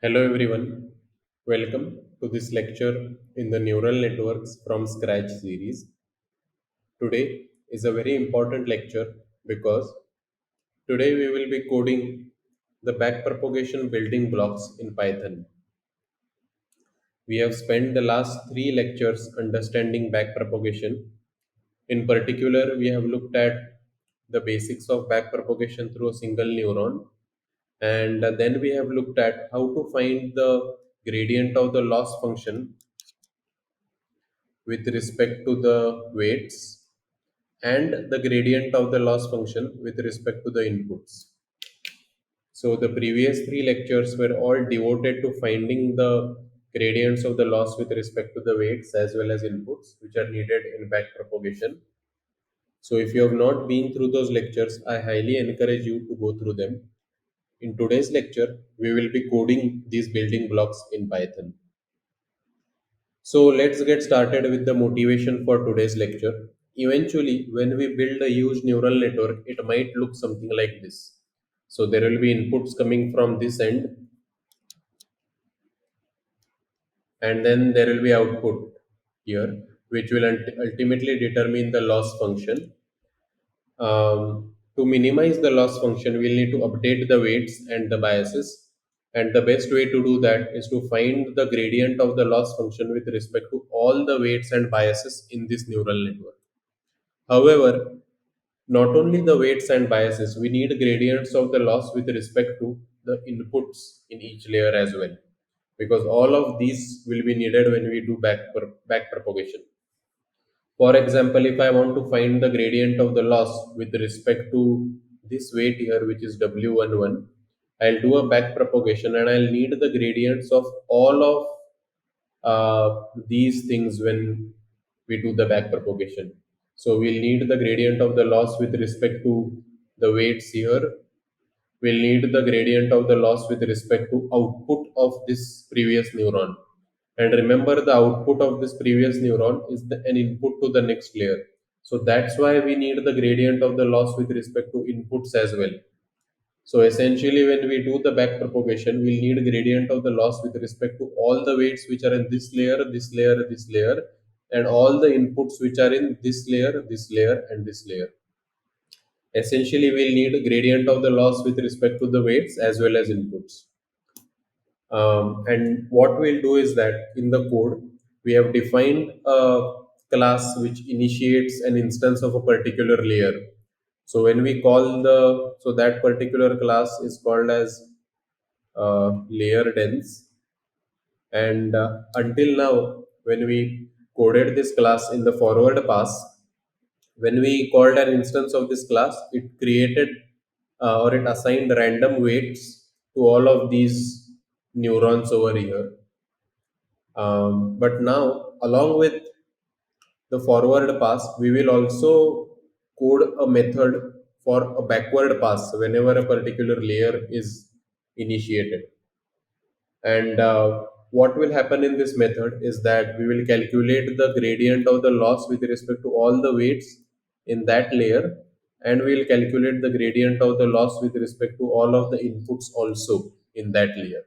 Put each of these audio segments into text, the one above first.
Hello everyone, welcome to this lecture in the Neural Networks from Scratch series. Today is a very important lecture because today we will be coding the backpropagation building blocks in Python. We have spent the last three lectures understanding backpropagation. In particular, we have looked at the basics of backpropagation through a single neuron, and then we have looked at how to find the gradient of the loss function with respect to the weights and the gradient of the loss function with respect to the inputs. So the previous three lectures were all devoted to finding the gradients of the loss with respect to the weights as well as inputs which are needed in backpropagation. So if you have not been through those lectures, I highly encourage you to go through them. In today's lecture, we will be coding these building blocks in Python. So let's get started with the motivation for today's lecture. Eventually, when we build a huge neural network, it might look something like this. So there will be inputs coming from this end, and then there will be output here, which will ultimately determine the loss function. To minimize the loss function, we'll need to update the weights and the biases. And the best way to do that is to find the gradient of the loss function with respect to all the weights and biases in this neural network. However, not only the weights and biases, we need gradients of the loss with respect to the inputs in each layer as well, because all of these will be needed when we do back propagation. For example, if I want to find the gradient of the loss with respect to this weight here, which is W11, I'll do a back propagation and I'll need the gradients of all of these things when we do the back propagation. So we'll need the gradient of the loss with respect to the weights here. We'll need the gradient of the loss with respect to output of this previous neuron. And remember, the output of this previous neuron is an input to the next layer. So that's why we need the gradient of the loss with respect to inputs as well. So essentially, when we do the back propagation, we'll need gradient of the loss with respect to all the weights which are in this layer, this layer, this layer, and all the inputs which are in this layer, and this layer. Essentially, we'll need a gradient of the loss with respect to the weights as well as inputs. And what we'll do is that in the code, we have defined a class which initiates an instance of a particular layer. So when we call so that particular class is called as layer dense. And until now, when we coded this class in the forward pass, when we called an instance of this class, it created or it assigned random weights to all of these neurons over here. But now, along with the forward pass, we will also code a method for a backward pass whenever a particular layer is initiated. And what will happen in this method is that we will calculate the gradient of the loss with respect to all the weights in that layer, and we will calculate the gradient of the loss with respect to all of the inputs also in that layer.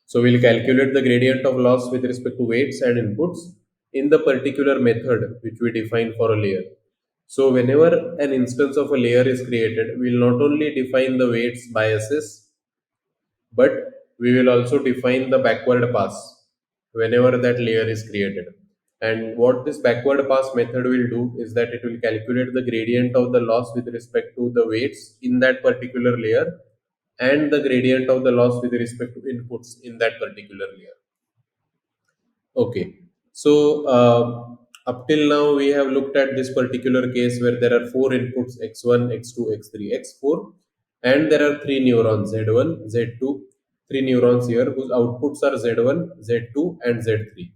So we'll calculate the gradient of loss with respect to weights and inputs in the particular method which we define for a layer. So whenever an instance of a layer is created, we'll not only define the weights biases, but we will also define the backward pass whenever that layer is created. And what this backward pass method will do is that it will calculate the gradient of the loss with respect to the weights in that particular layer and the gradient of the loss with respect to inputs in that particular layer. Okay, so up till now we have looked at this particular case where there are four inputs x1, x2, x3, x4, and there are three neurons z1, z2, three neurons here whose outputs are z1, z2, and z3.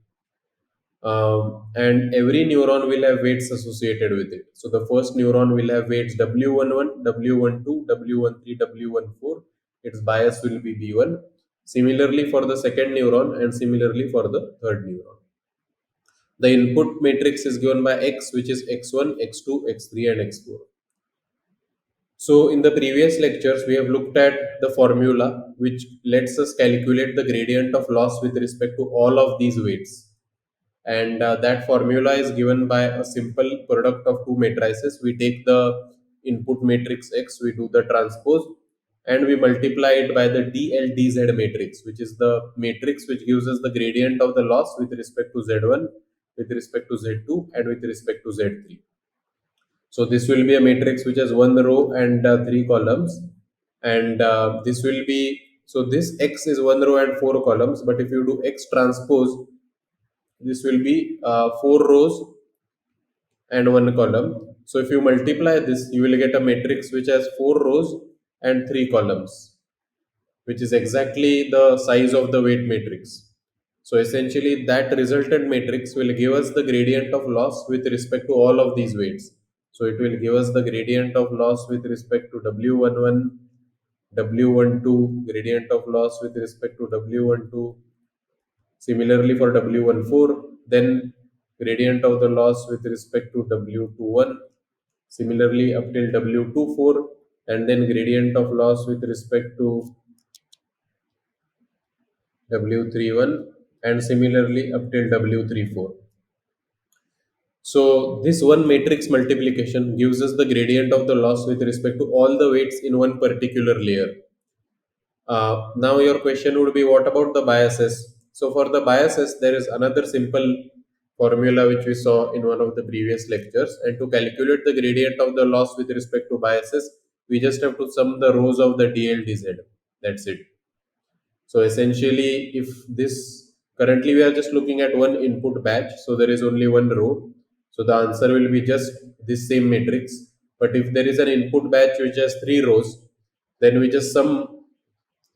And every neuron will have weights associated with it. So the first neuron will have weights W11, W12, W13, W14. Its bias will be B1. Similarly for the second neuron and similarly for the third neuron. The input matrix is given by X, which is X1, X2, X3, and X4. So in the previous lectures, we have looked at the formula which lets us calculate the gradient of loss with respect to all of these weights. And that formula is given by a simple product of two matrices. We take the input matrix X, we do the transpose, and we multiply it by the DLDZ matrix, which is the matrix which gives us the gradient of the loss with respect to Z1, with respect to Z2, and with respect to Z3. So this will be a matrix which has one row and three columns, and this will be, so this X is one row and four columns, but if you do X transpose, this will be four rows and one column. So if you multiply this, you will get a matrix which has four rows and three columns, which is exactly the size of the weight matrix. So essentially, that resultant matrix will give us the gradient of loss with respect to all of these weights. So it will give us the gradient of loss with respect to W11, W12, gradient of loss with respect to W12. Similarly for W14, then gradient of the loss with respect to W21. Similarly up till W24, and then gradient of loss with respect to W31, and similarly up till W34. So this one matrix multiplication gives us the gradient of the loss with respect to all the weights in one particular layer. Now your question would be, what about the biases? So for the biases, there is another simple formula which we saw in one of the previous lectures. And to calculate the gradient of the loss with respect to biases, we just have to sum the rows of the DLDZ. That's it. So essentially, if this, currently we are just looking at one input batch, so there is only one row. So the answer will be just this same matrix. But if there is an input batch which has three rows, then we just sum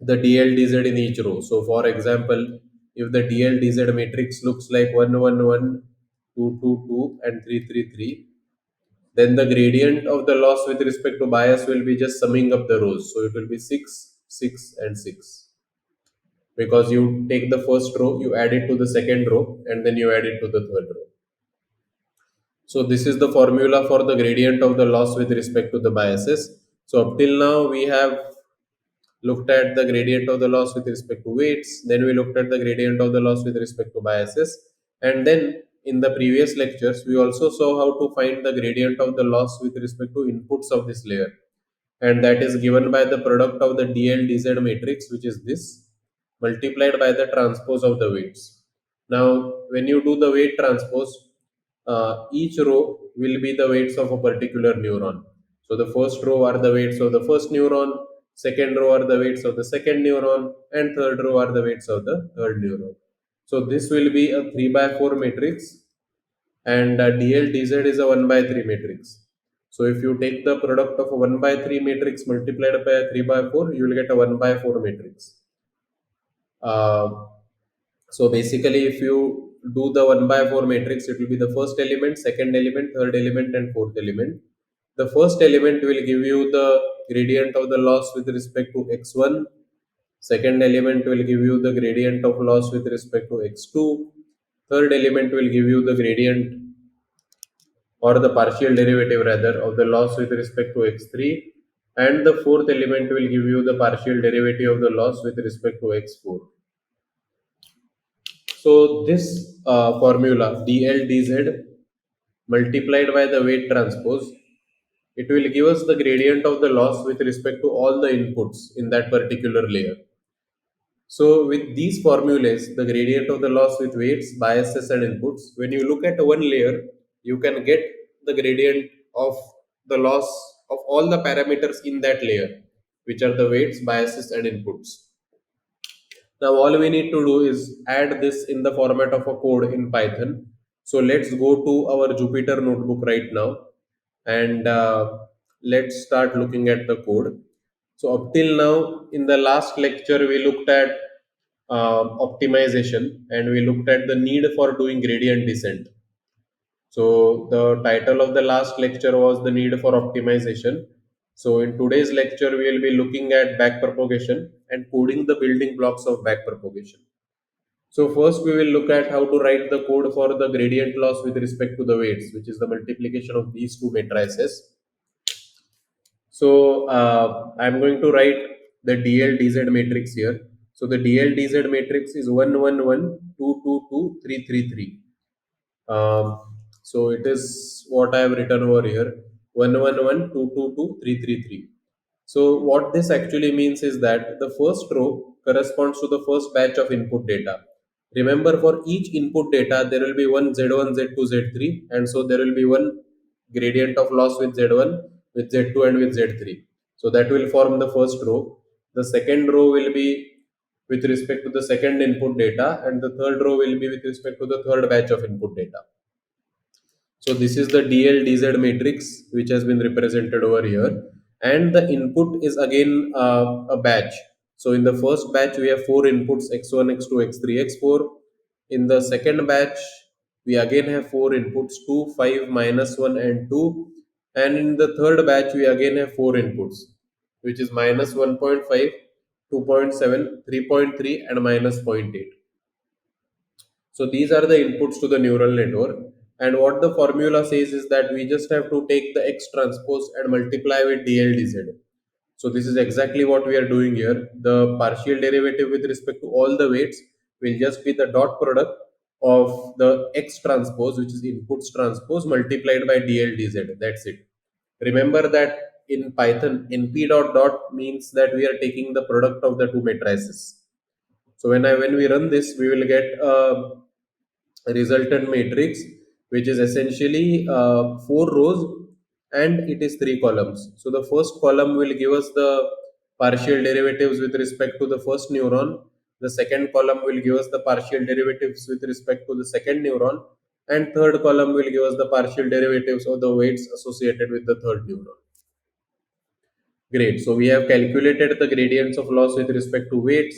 the DLDZ in each row. So for example, if the DLDZ matrix looks like 1, 1, 1, 2, 2, 2, and 3, 3, 3, then the gradient of the loss with respect to bias will be just summing up the rows. So it will be 6, 6, and 6, because you take the first row, you add it to the second row, and then you add it to the third row. So this is the formula for the gradient of the loss with respect to the biases. So up till now we have looked at the gradient of the loss with respect to weights, then we looked at the gradient of the loss with respect to biases, and then in the previous lectures we also saw how to find the gradient of the loss with respect to inputs of this layer, and that is given by the product of the DLDZ matrix, which is this, multiplied by the transpose of the weights. Now, when you do the weight transpose, each row will be the weights of a particular neuron. So the first row are the weights of the first neuron, second row are the weights of the second neuron, and third row are the weights of the third neuron. So this will be a 3 by 4 matrix, and DLDZ is a 1 by 3 matrix. So if you take the product of a 1 by 3 matrix multiplied by a 3 by 4, you will get a 1 by 4 matrix. Uh, so basically, if you do the 1 by 4 matrix, it will be the first element, second element, third element, and fourth element. The first element will give you the gradient of the loss with respect to x1. Second element will give you the gradient of loss with respect to x2. Third element will give you the gradient, or the partial derivative rather, of the loss with respect to x3, and the fourth element will give you the partial derivative of the loss with respect to x4. So this formula dldz multiplied by the weight transpose, it will give us the gradient of the loss with respect to all the inputs in that particular layer. So with these formulas, the gradient of the loss with weights, biases, and inputs, when you look at one layer, you can get the gradient of the loss of all the parameters in that layer, which are the weights, biases, and inputs. Now all we need to do is add this in the format of a code in Python. So let's go to our Jupyter notebook right now, and let's start looking at the code. So up till now, in the last lecture, we looked at optimization, and we looked at the need for doing gradient descent. So the title of the last lecture was the need for optimization. So in today's lecture, we will be looking at backpropagation and coding the building blocks of backpropagation. So first we will look at how to write the code for the gradient loss with respect to the weights, which is the multiplication of these two matrices. So I'm going to write the DL-DZ matrix here. So the DL-DZ matrix is 1, 1, 1, 2, 2, 2, 3, 3, 3. So it is what I have written over here: 1, 1, 1, 2, 2, 2, 3, 3, 3. So what this actually means is that the first row corresponds to the first batch of input data. Remember, for each input data, there will be one Z1, Z2, Z3, and so there will be one gradient of loss with Z1, with Z2, and with Z3. So that will form the first row. The second row will be with respect to the second input data, and the third row will be with respect to the third batch of input data. So this is the DL-DZ matrix which has been represented over here, and the input is again a batch. So in the first batch we have four inputs: x1, x2, x3, x4. In the second batch we again have four inputs: 2, 5, -1, and 2. And in the third batch we again have four inputs, which is -1.5, 2.7, 3.3, and -0.8. So these are the inputs to the neural network. And what the formula says is that we just have to take the x transpose and multiply with DLDZ. So this is exactly what we are doing here. The partial derivative with respect to all the weights will just be the dot product of the x transpose, which is inputs transpose, multiplied by DLDZ. That's it. Remember that in Python, np dot dot means that we are taking the product of the two matrices. So when we run this, we will get a resultant matrix which is essentially four rows and it is three columns. So the first column will give us the partial derivatives with respect to the first neuron. The second column will give us the partial derivatives with respect to the second neuron, and third column will give us the partial derivatives of the weights associated with the third neuron. Great. So we have calculated the gradients of loss with respect to weights.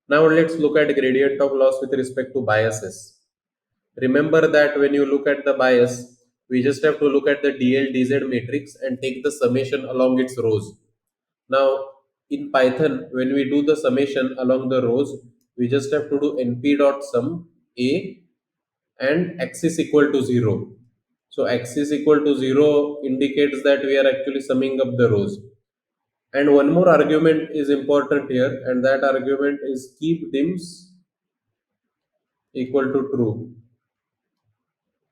Now let's look at gradient of loss with respect to biases. Remember that when you look at the bias, we just have to look at the DL-DZ matrix and take the summation along its rows. Now, in Python, when we do the summation along the rows, we just have to do np dot sum a and x is equal to 0. So x is equal to 0 indicates that we are actually summing up the rows. And one more argument is important here, and that argument is keep dims equal to true.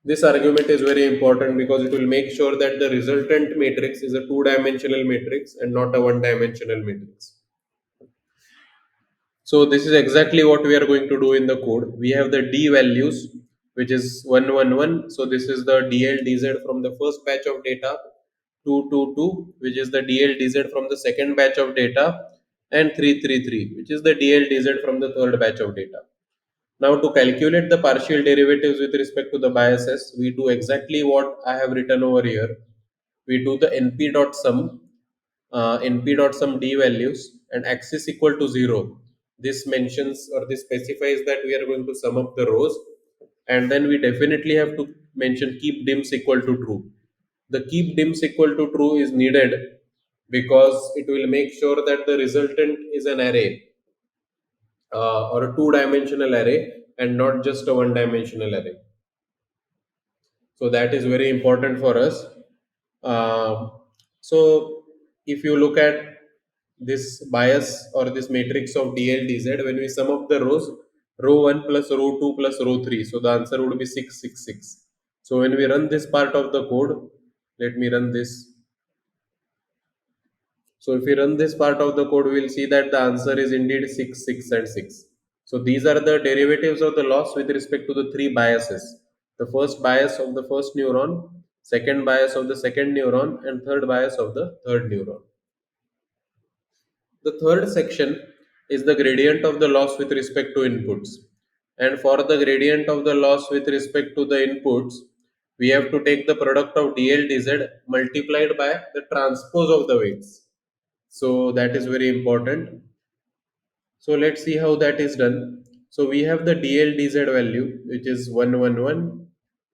This argument is very important because it will make sure that the resultant matrix is a two-dimensional matrix and not a one-dimensional matrix. So this is exactly what we are going to do in the code. We have the D values, which is 1, 1, 1. So this is the DL-DZ from the first batch of data, 2, 2, 2, which is the DL-DZ from the second batch of data, and 3, 3, 3, which is the DL-DZ from the third batch of data. Now to calculate the partial derivatives with respect to the biases, we do exactly what I have written over here. We do the np dot sum, np dot sum d values, and x is equal to 0. This mentions or this specifies that we are going to sum up the rows, and then we definitely have to mention keep dims equal to true. The keep dims equal to true is needed because it will make sure that the resultant is an array, or a two-dimensional array and not just a one-dimensional array. So that is very important for us. So if you look at this bias or this matrix of DL-DZ, when we sum up the rows, row 1 plus row 2 plus row 3, so the answer would be 6, 6, 6. So when we run this part of the code, let me run this. So if we run this part of the code, we will see that the answer is indeed 6, 6, and 6. So these are the derivatives of the loss with respect to the three biases. The first bias of the first neuron, second bias of the second neuron, and third bias of the third neuron. The third section is the gradient of the loss with respect to inputs. And for the gradient of the loss with respect to the inputs, we have to take the product of DL-DZ multiplied by the transpose of the weights. So that is very important. So let's see how that is done. So we have the DL-DZ value, which is 1, 1, 1,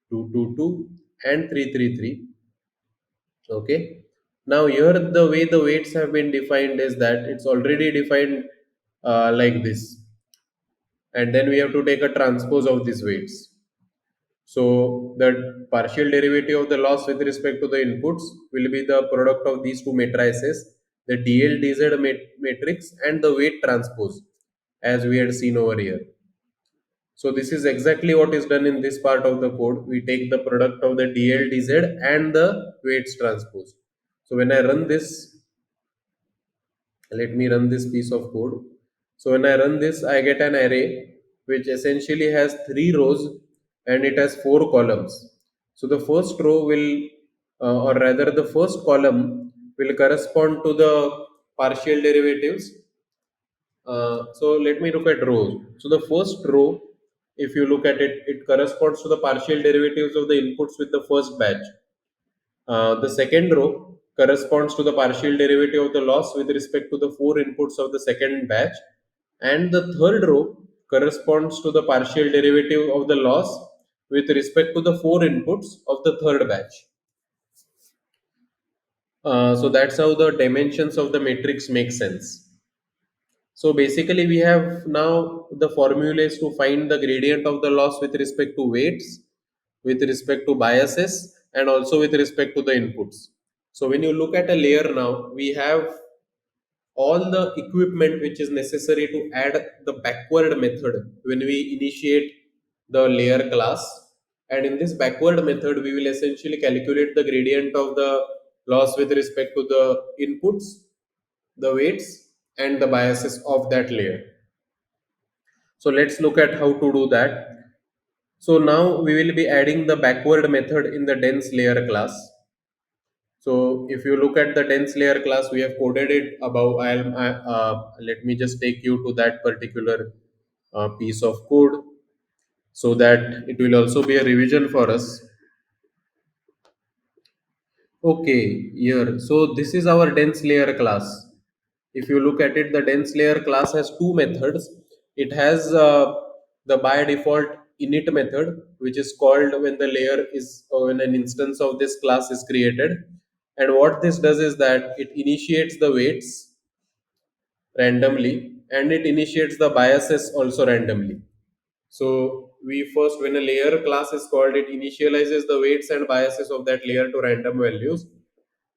2, 2, 2, and 3, 3, 3. Okay. Now here the way the weights have been defined is that it's already defined like this. And then we have to take a transpose of these weights. So the partial derivative of the loss with respect to the inputs will be the product of these two matrices, the DL DZ matrix and the weight transpose, as we had seen over here. So this is exactly what is done in this part of the code. We take the product of the DL DZ and the weights transpose. So when I run this, let me run this piece of code. So when I run this, I get an array which essentially has three rows and it has four columns. So the first row will, or rather the first column will correspond to the partial derivatives. So let me look at rows. So the first row, if you look at it, it corresponds to the partial derivatives of the inputs with the first batch. The second row corresponds to the partial derivative of the loss with respect to the four inputs of the second batch. And the third row corresponds to the partial derivative of the loss with respect to the four inputs of the third batch. So that's how the dimensions of the matrix make sense. So basically we have now the formulas to find the gradient of the loss with respect to weights, with respect to biases and also with respect to the inputs. So when you look at a layer now, we have all the equipment which is necessary to add the backward method when we initiate the layer class. And in this backward method, we will essentially calculate the gradient of the loss with respect to the inputs, the weights, and the biases of that layer. So let's look at how to do that. So now we will be adding the backward method in the dense layer class. So if you look at the dense layer class, we have coded it above. Let me just take you to that particular piece of code so that it will also be a revision for us. Okay, here. So this is our dense layer class. If you look at it, the dense layer class has two methods. It has the by default init method, which is called when the layer is, or when an instance of this class is created. And what this does is that it initiates the weights randomly and it initiates the biases also randomly. So we first, when a layer class is called, it initializes the weights and biases of that layer to random values,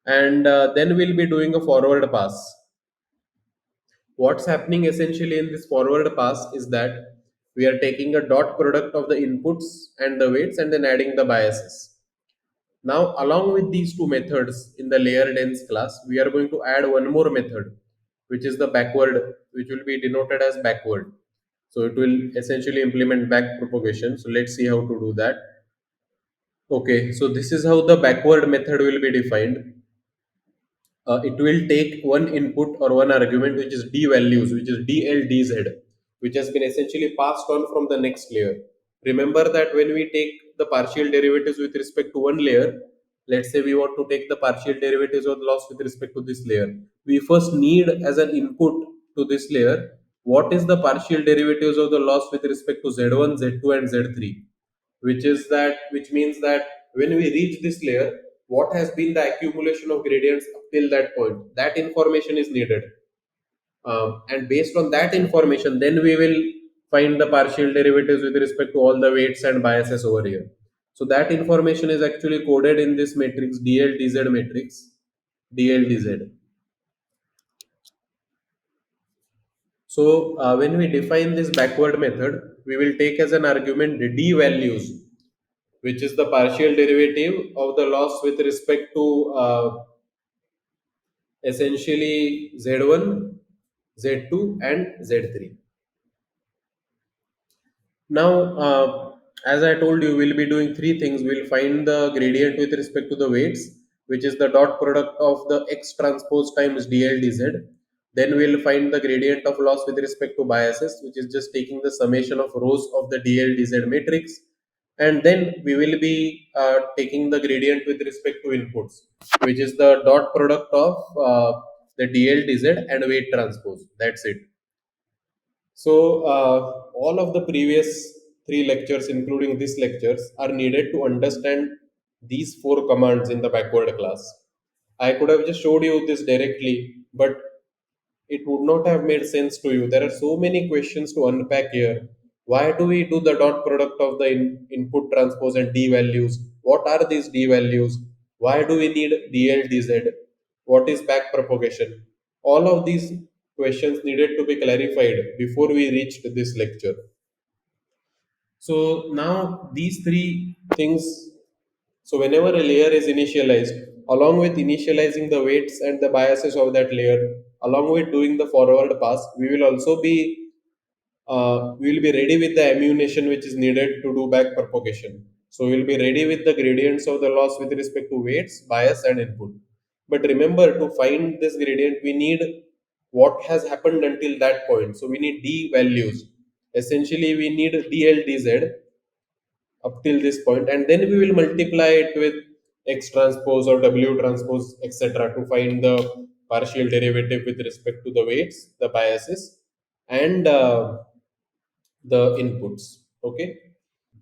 and then we'll be doing a forward pass. What's happening essentially in this forward pass is that we are taking a dot product of the inputs and the weights and then adding the biases. Now, along with these two methods in the layer dense class, we are going to add one more method, which is the backward, which will be denoted as backward. So it will essentially implement back propagation. So let's see how to do that. Okay, so this is how the backward method will be defined. It will take one input or one argument which is d values, which is dldz, which has been essentially passed on from the next layer. Remember that when we take the partial derivatives with respect to one layer, let's say we want to take the partial derivatives of the loss with respect to this layer, we first need as an input to this layer what is the partial derivatives of the loss with respect to z1, z2 and z3, which means that when we reach this layer, what has been the accumulation of gradients up till that point, that information is needed. And based on that information, then we will find the partial derivatives with respect to all the weights and biases over here. So that information is actually coded in this matrix, dldz matrix, dldz. So when we define this backward method, we will take as an argument the d values, which is the partial derivative of the loss with respect to essentially z1, z2 and z3. Now, as I told you, we'll be doing three things. We'll find the gradient with respect to the weights, which is the dot product of the x transpose times dl dz. Then we'll find the gradient of loss with respect to biases, which is just taking the summation of rows of the dl dz matrix. And then we will be taking the gradient with respect to inputs, which is the dot product of the dl dz and weight transpose. That's it. So, all of the previous three lectures, including these lectures, are needed to understand these four commands in the backward class. I could have just showed you this directly, but it would not have made sense to you. There are so many questions to unpack here. Why do we do the dot product of the input transpose and d values? What are these d values? Why do we need dl dz? What is back propagation? All of these questions needed to be clarified before we reached this lecture. So now these three things, so whenever a layer is initialized, along with initializing the weights and the biases of that layer, along with doing the forward pass, we will be ready with the ammunition which is needed to do back propagation. So we will be ready with the gradients of the loss with respect to weights, bias, and input. But remember, to find this gradient, we need what has happened until that point. So we need d values. Essentially, we need dl dz up till this point, and then we will multiply it with x transpose or w transpose, etc., to find the partial derivative with respect to the weights, the biases, and the inputs. Okay,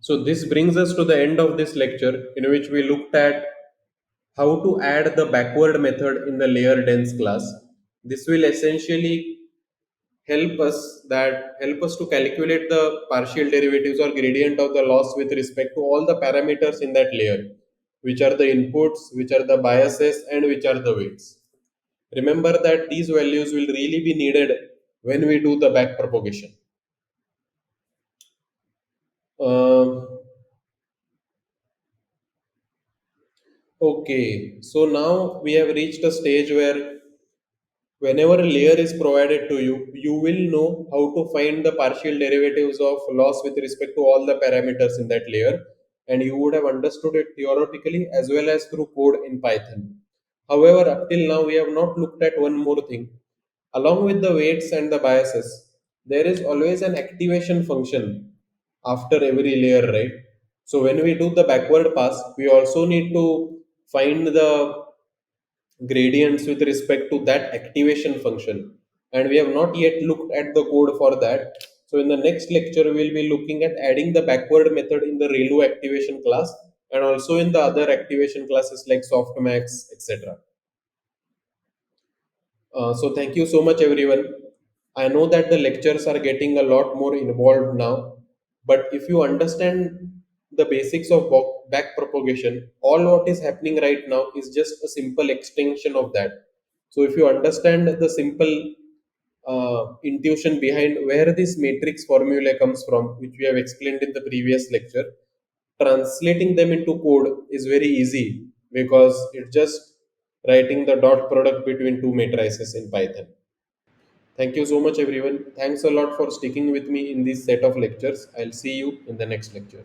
so this brings us to the end of this lecture, in which we looked at how to add the backward method in the layer dense class. This will essentially help us to calculate the partial derivatives or gradient of the loss with respect to all the parameters in that layer, which are the inputs, which are the biases, and which are the weights. Remember that these values will really be needed when we do the back propagation. Okay, so now we have reached a stage where whenever a layer is provided to you, you will know how to find the partial derivatives of loss with respect to all the parameters in that layer, and you would have understood it theoretically as well as through code in Python. However, up till now, we have not looked at one more thing. Along with the weights and the biases, there is always an activation function after every layer, right? So when we do the backward pass, we also need to find the gradients with respect to that activation function, and we have not yet looked at the code for that. So in the next lecture we will be looking at adding the backward method in the relu activation class, and also in the other activation classes like softmax, etc. So thank you so much, everyone. I know that the lectures are getting a lot more involved now, but if you understand the basics of back propagation, all what is happening right now is just a simple extension of that. So if you understand the simple intuition behind where this matrix formula comes from, which we have explained in the previous lecture, translating them into code is very easy because it's just writing the dot product between two matrices in Python. Thank you so much, everyone. Thanks a lot for sticking with me in this set of lectures. I'll see you in the next lecture.